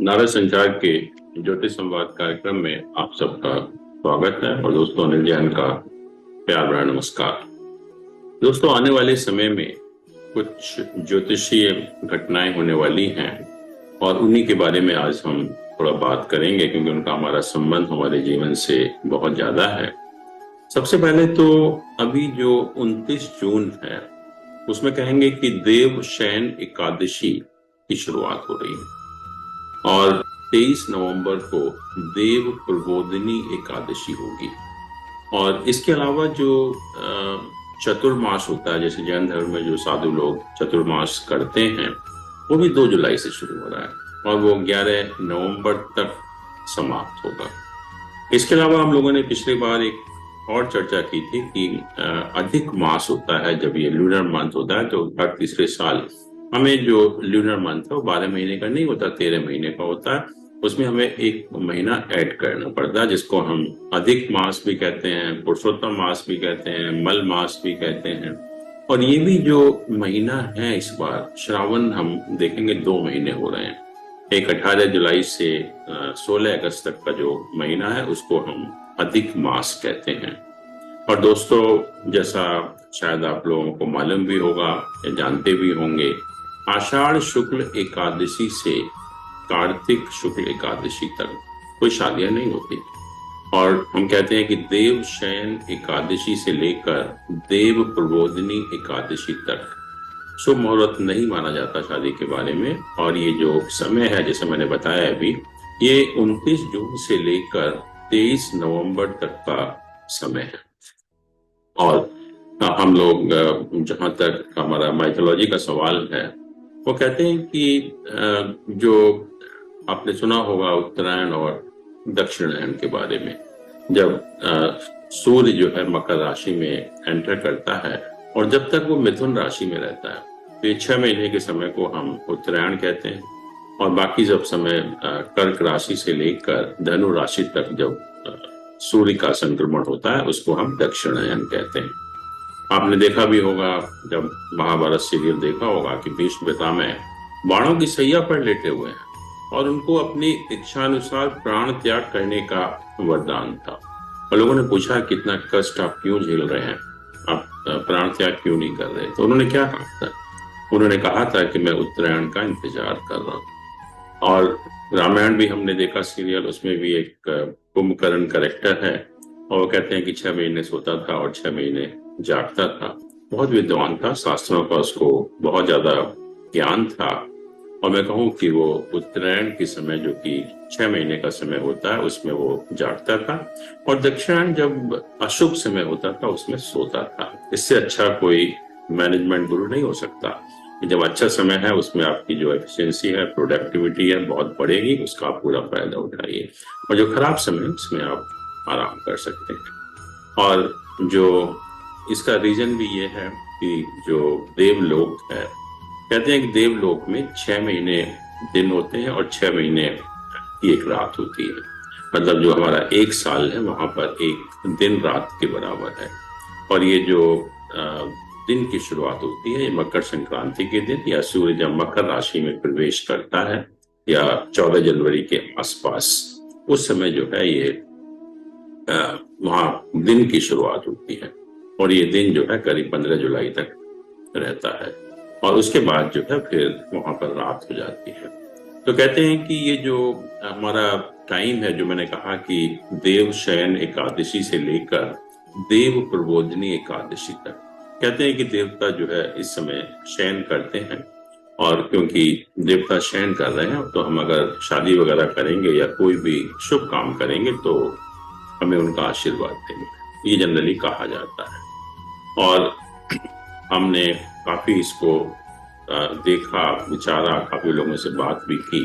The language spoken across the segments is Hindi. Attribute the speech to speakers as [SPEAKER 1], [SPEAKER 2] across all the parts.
[SPEAKER 1] नारा संचार के ज्योतिष संवाद कार्यक्रम में आप सबका स्वागत है और दोस्तों अनिल जैन का प्यार भरा नमस्कार। दोस्तों, आने वाले समय में कुछ ज्योतिषीय घटनाएं होने वाली हैं और उन्हीं के बारे में आज हम थोड़ा बात करेंगे, क्योंकि उनका हमारा संबंध हमारे जीवन से बहुत ज्यादा है। सबसे पहले तो अभी जो 29 जून है उसमें कहेंगे कि देव शयन एकादशी की शुरुआत हो रही है और 23 नवंबर को देव प्रबोधिनी एकादशी होगी। और इसके अलावा जो चतुर्मास होता है, जैसे जैन धर्म में जो साधु लोग चतुर्मास करते हैं, वो भी 2 जुलाई से शुरू हो रहा है और वो 11 नवंबर तक समाप्त होगा। इसके अलावा हम लोगों ने पिछली बार एक और चर्चा की थी कि अधिक मास होता है, जब ये लूनर मंथ होता है तो हर तीसरे साल हमें जो लूनर मंथ है वो 12 महीने का नहीं होता, 13 महीने का होता है। उसमें हमें 1 महीना ऐड करना पड़ता है, जिसको हम अधिक मास भी कहते हैं, पुरुषोत्तम मास भी कहते हैं, मल मास भी कहते हैं। और ये भी जो महीना है इस बार श्रावण, हम देखेंगे 2 महीने हो रहे हैं। एक 18 जुलाई से 16 अगस्त तक का जो महीना है उसको हम अधिक मास कहते हैं। और दोस्तों, जैसा शायद आप लोगों को मालूम भी होगा या जानते भी होंगे, आषाढ़ शुक्ल एकादशी से कार्तिक शुक्ल एकादशी तक कोई शादियां नहीं होती। और हम कहते हैं कि देव शयन एकादशी से लेकर देव प्रबोधिनी एकादशी तक शुभ मुहूर्त नहीं माना जाता शादी के बारे में। और ये जो समय है, जैसे मैंने बताया अभी, ये 29 जून से लेकर 23 नवंबर तक का समय है। और हम लोग, जहां तक हमारा माइथोलॉजी का सवाल है, वो कहते हैं कि जो आपने सुना होगा उत्तरायण और दक्षिणायन के बारे में, जब सूर्य जो है मकर राशि में एंटर करता है और जब तक वो मिथुन राशि में रहता है, तो 6 महीने के समय को हम उत्तरायण कहते हैं। और बाकी जब समय कर्क राशि से लेकर धनु राशि तक जब सूर्य का संक्रमण होता है, उसको हम दक्षिणायन कहते हैं। आपने देखा भी होगा, जब महाभारत सीरियल देखा होगा, कि भीष्म पितामह बाणों की सैया पर लेटे हुए हैं और उनको अपनी इच्छानुसार प्राण त्याग करने का वरदान था। और लोगों ने पूछा, कितना कष्ट आप क्यों झेल रहे हैं, आप प्राण त्याग क्यों नहीं कर रहे? तो उन्होंने क्या कहा था? उन्होंने कहा था कि मैं उत्तरायण का इंतजार कर रहा हूँ। और रामायण भी हमने देखा सीरियल, उसमें भी एक कुंभकर्ण कैरेक्टर है और वो कहते हैं कि 6 महीने सोता था और 6 महीने जागता था। बहुत विद्वान था, शास्त्रों का उसको बहुत ज्यादा ज्ञान था। और मैं कहूँ कि वो उत्तरायण के समय, जो कि 6 महीने का समय होता है, उसमें वो जागता था। और दक्षिणायन जब अशुभ समय होता था उसमें सोता था। इससे अच्छा कोई मैनेजमेंट गुरु नहीं हो सकता। जब अच्छा समय है उसमें आपकी जो एफिशिएंसी है, प्रोडक्टिविटी है, बहुत बढ़ेगी, उसका आप पूरा फायदा उठाइए। और जो खराब समय है उसमें आप आराम कर सकते हैं। और जो इसका रीजन भी ये है कि जो देवलोक है, कहते हैं कि देवलोक में 6 महीने दिन होते हैं और 6 महीने की एक रात होती है। मतलब जो हमारा 1 साल है वहां पर 1 दिन रात के बराबर है। और ये जो दिन की शुरुआत होती है, ये मकर संक्रांति के दिन, या सूर्य जब मकर राशि में प्रवेश करता है, या 14 जनवरी के आसपास, उस समय जो है ये वहां दिन की शुरुआत होती है। और ये दिन जो है करीब 15 जुलाई तक रहता है और उसके बाद जो है फिर वहां पर रात हो जाती है। तो कहते हैं कि ये जो हमारा टाइम है, जो मैंने कहा कि देव शयन एकादशी से लेकर देव प्रबोधिनी एकादशी तक, कहते हैं कि देवता जो है इस समय शयन करते हैं। और क्योंकि देवता शयन कर रहे हैं, तो हम अगर शादी वगैरह करेंगे या कोई भी शुभ काम करेंगे तो हमें उनका आशीर्वाद देंगे, ये जनरली कहा जाता है। और हमने काफी इसको देखा, विचारा, काफी लोगों से बात भी की।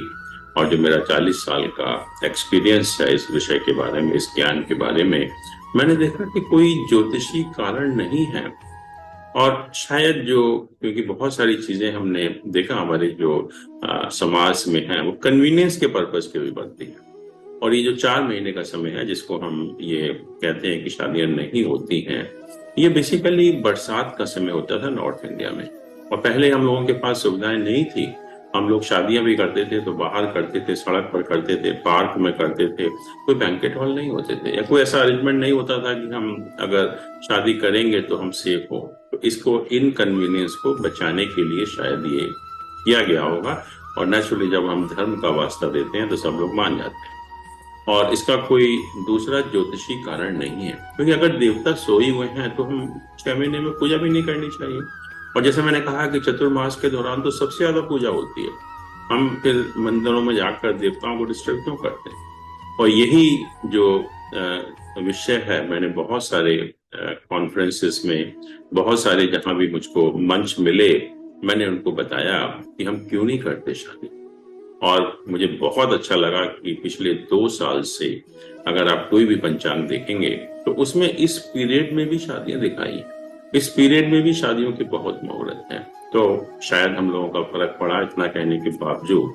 [SPEAKER 1] और जो मेरा 40 साल का एक्सपीरियंस है इस विषय के बारे में, इस ज्ञान के बारे में, मैंने देखा कि कोई ज्योतिषी कारण नहीं है। और शायद जो, क्योंकि बहुत सारी चीजें हमने देखा हमारे जो समाज में है, वो कन्वीनियंस के पर्पज के भी बनती है। और ये जो 4 महीने का समय है, जिसको हम ये कहते हैं कि शादियां नहीं होती हैं, ये बेसिकली बरसात का समय होता था नॉर्थ इंडिया में। और पहले हम लोगों के पास सुविधाएं नहीं थी, हम लोग शादियां भी करते थे तो बाहर करते थे, सड़क पर करते थे, पार्क में करते थे, कोई बैंकेट हॉल नहीं होते थे, या कोई ऐसा अरेंजमेंट नहीं होता था कि हम अगर शादी करेंगे तो हम सेफ हो। तो इसको, इनकन्वीनियंस को बचाने के लिए शायद ये किया गया होगा। और नेचुरली जब हम धर्म का वास्ता देते हैं तो सब लोग मान जाते हैं, और इसका कोई दूसरा ज्योतिषी कारण नहीं है, क्योंकि अगर देवता सोए हुए हैं तो हम 6 महीने में पूजा भी नहीं करनी चाहिए। और जैसे मैंने कहा कि चतुर्मास के दौरान तो सबसे ज्यादा पूजा होती है, हम फिर मंदिरों में जाकर देवताओं को डिस्टर्ब क्यों करते हैं। और यही जो विषय है, मैंने बहुत सारे कॉन्फ्रेंसेस में, बहुत सारे जहां भी मुझको मंच मिले, मैंने उनको बताया कि हम क्यों नहीं करते शादी। और मुझे बहुत अच्छा लगा कि पिछले 2 साल से अगर आप कोई भी पंचांग देखेंगे तो उसमें इस पीरियड में भी शादियां दिखाई हैं, इस पीरियड में भी शादियों के बहुत मुहूर्त हैं। तो शायद हम लोगों का फर्क पड़ा इतना कहने के बावजूद।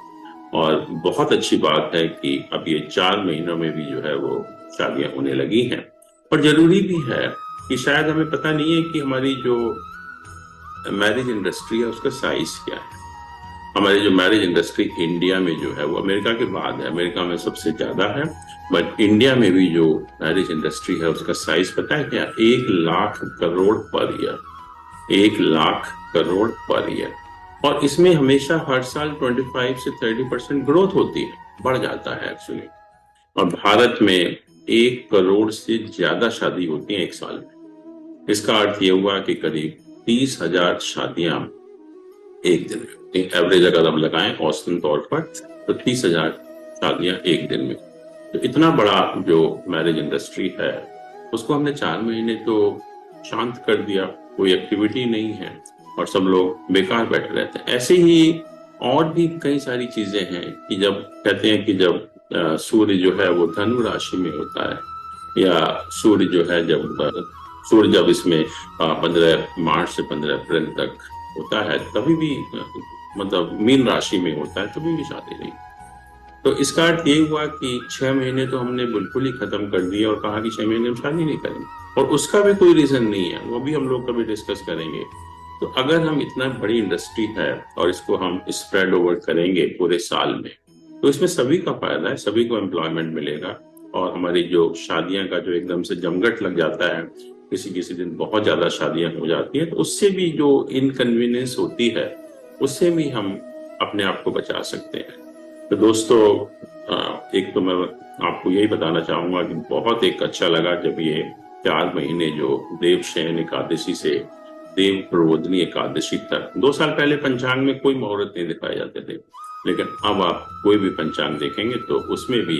[SPEAKER 1] और बहुत अच्छी बात है कि अब ये 4 महीनों में भी जो है वो शादियां होने लगी हैं। और जरूरी भी है कि शायद हमें पता नहीं है कि हमारी जो मैरिज इंडस्ट्री है उसका साइज क्या है। हमारी जो मैरिज इंडस्ट्री इंडिया में जो है वो अमेरिका के बाद है, अमेरिका में सबसे ज्यादा है, बट इंडिया में भी जो मैरिज इंडस्ट्री है उसका साइज पता है क्या? 1 lakh crore per year, 1 lakh crore per year. और इसमें हमेशा हर साल 25 से 30% ग्रोथ होती है, बढ़ जाता है एक्चुअली। और भारत में 1 करोड़ से ज्यादा शादी होती है एक साल में। इसका अर्थ ये हुआ कि करीब 30,000 शादियां एक दिन में, एवरेज अगर हम लगाएं औसतन तौर पर, तो 30,000 शादियां एक दिन में। तो इतना बड़ा जो मैरिज इंडस्ट्री है उसको हमने 4 महीने तो शांत कर दिया, कोई एक्टिविटी नहीं है और सब लोग बेकार बैठे रहते हैं। ऐसे ही और भी कई सारी चीजें हैं कि जब कहते हैं कि जब सूर्य जो है वो धनु राशि में होता है, या सूर्य जो है सूर्य जब इसमें 15 मार्च से 15 अप्रैल तक होता है, तभी भी मतलब मीन राशि में होता है, तभी भी शादी नहीं। तो इसका अर्थ ये हुआ कि 6 महीने तो हमने बिल्कुल ही खत्म कर दिए और कहा कि 6 महीने में शादी नहीं करेंगे, और उसका भी कोई रीजन नहीं है, वो भी हम लोग कभी डिस्कस करेंगे। तो अगर हम, इतना बड़ी इंडस्ट्री है और इसको हम स्प्रेड ओवर करेंगे पूरे साल में, तो इसमें सभी का फायदा है, सभी को एम्प्लॉयमेंट मिलेगा। और हमारी जो शादियां का जो एकदम से जमघट लग जाता है, किसी किसी दिन बहुत ज्यादा शादियां हो जाती है, तो उससे भी जो इनकन्वीनियंस होती है उससे भी हम अपने आप को बचा सकते हैं। तो दोस्तों, एक तो मैं आपको यही बताना चाहूंगा कि बहुत एक अच्छा लगा जब ये 4 महीने जो देवशयन एकादशी से देव प्रबोधनी एकादशी तक, 2 साल पहले पंचांग में कोई मुहूर्त नहीं दिखाए जाते थे, लेकिन अब आप कोई भी पंचांग देखेंगे तो उसमें भी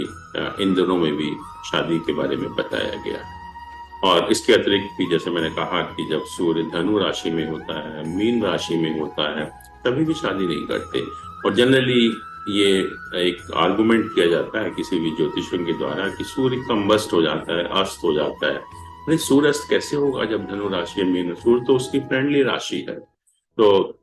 [SPEAKER 1] इन दिनों में भी शादी के बारे में बताया गया है। और इसके अतिरिक्त भी, जैसे मैंने कहा कि जब सूर्य धनु राशि में होता है, मीन राशि में होता है, तभी भी शादी नहीं करते। और जनरली ये एक आर्गुमेंट किया जाता है किसी भी ज्योतिषियों के द्वारा कि सूर्य कंबस्ट हो जाता है, अस्त हो जाता है। नहीं, सूर्य अस्त कैसे होगा जब धनु राशि है, मीन? सूर्य तो उसकी फ्रेंडली राशि है, तो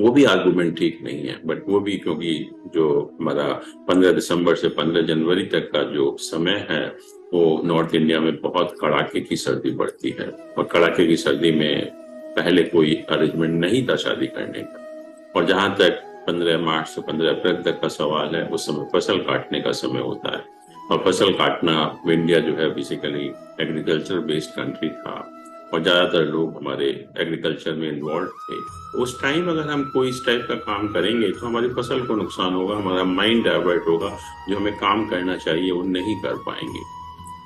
[SPEAKER 1] वो भी आर्गुमेंट ठीक नहीं है। बट वो भी, क्योंकि जो हमारा 15 दिसंबर से 15 जनवरी तक का जो समय है वो नॉर्थ इंडिया में बहुत कड़ाके की सर्दी पड़ती है, और कड़ाके की सर्दी में पहले कोई अरेंजमेंट नहीं था शादी करने का। और जहां तक 15 मार्च से 15 अप्रैल तक का सवाल है, उस समय फसल काटने का समय होता है। और फसल काटना, इंडिया जो है बेसिकली एग्रीकल्चर बेस्ड कंट्री था, और ज्यादातर लोग हमारे एग्रीकल्चर में इन्वॉल्व थे। उस टाइम अगर हम कोई इस टाइप का काम करेंगे तो हमारी फसल को नुकसान होगा, हमारा माइंड डाइवर्ट होगा, जो हमें काम करना चाहिए वो नहीं कर पाएंगे।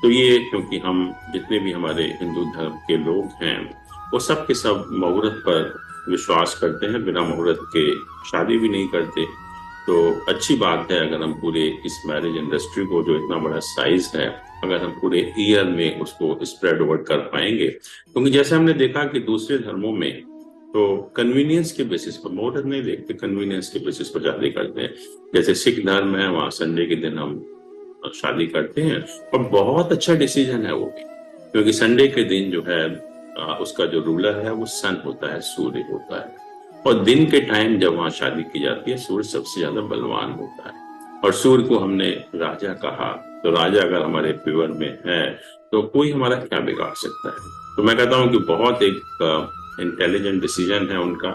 [SPEAKER 1] तो ये, क्योंकि हम जितने भी हमारे हिंदू धर्म के लोग हैं वो सब के सब मुहूर्त पर विश्वास करते हैं, बिना मुहूर्त के शादी भी नहीं करते। तो अच्छी बात है अगर हम पूरे इस मैरिज इंडस्ट्री को, जो इतना बड़ा साइज है, अगर हम पूरे ईयर में उसको स्प्रेड ओवर कर पाएंगे। क्योंकि जैसे हमने देखा कि दूसरे धर्मों में तो कन्वीनियंस के बेसिस पर मुहूर्त नहीं देखते, कन्वीनियंस के बेसिस पर शादी करते हैं। जैसे सिख धर्म है, वहां संडे के दिन हम शादी करते हैं, और बहुत अच्छा डिसीजन है वो भी, क्योंकि संडे के दिन जो है उसका जो रूलर है वो सन होता है, सूर्य होता है। और दिन के टाइम जब वहां शादी की जाती है, सूर्य सबसे ज्यादा बलवान होता है। और सूर्य को हमने राजा कहा, तो राजा अगर हमारे फेवर में है तो कोई हमारा क्या बिगाड़ सकता है। तो मैं कहता हूँ कि बहुत एक इंटेलिजेंट डिसीजन है उनका।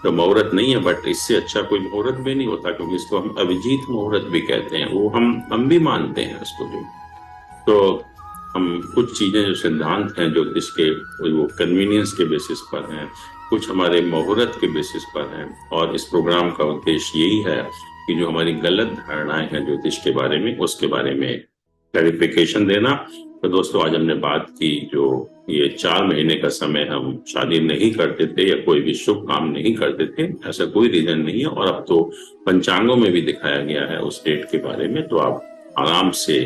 [SPEAKER 1] तो मुहूर्त नहीं है, बट इससे अच्छा कोई मुहूर्त भी नहीं होता, क्योंकि इसको हम अभिजीत मुहूर्त भी कहते हैं, वो हम भी मानते हैं उसको भी। तो हम कुछ चीजें जो सिद्धांत हैं ज्योतिष के, वो कन्वीनियंस के बेसिस पर हैं, कुछ हमारे मुहूर्त के बेसिस पर हैं। और इस प्रोग्राम का उद्देश्य यही है कि जो हमारी गलत धारणाएं हैं ज्योतिष के बारे में, उसके बारे में क्लैरिफिकेशन देना। तो दोस्तों, आज हमने बात की, जो ये 4 महीने का समय हम शादी नहीं करते थे या कोई भी शुभ काम नहीं करते थे, ऐसा कोई रीजन नहीं है। और अब तो पंचांगों में भी दिखाया गया है उस डेट के बारे में, तो आप आराम से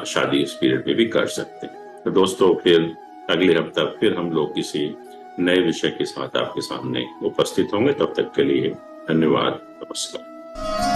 [SPEAKER 1] शादी इस पीरियड में भी कर सकते हैं। तो दोस्तों, फिर अगले हफ्ता फिर हम लोग किसी नए विषय के साथ आपके सामने उपस्थित होंगे। तब तक के लिए धन्यवाद, नमस्कार।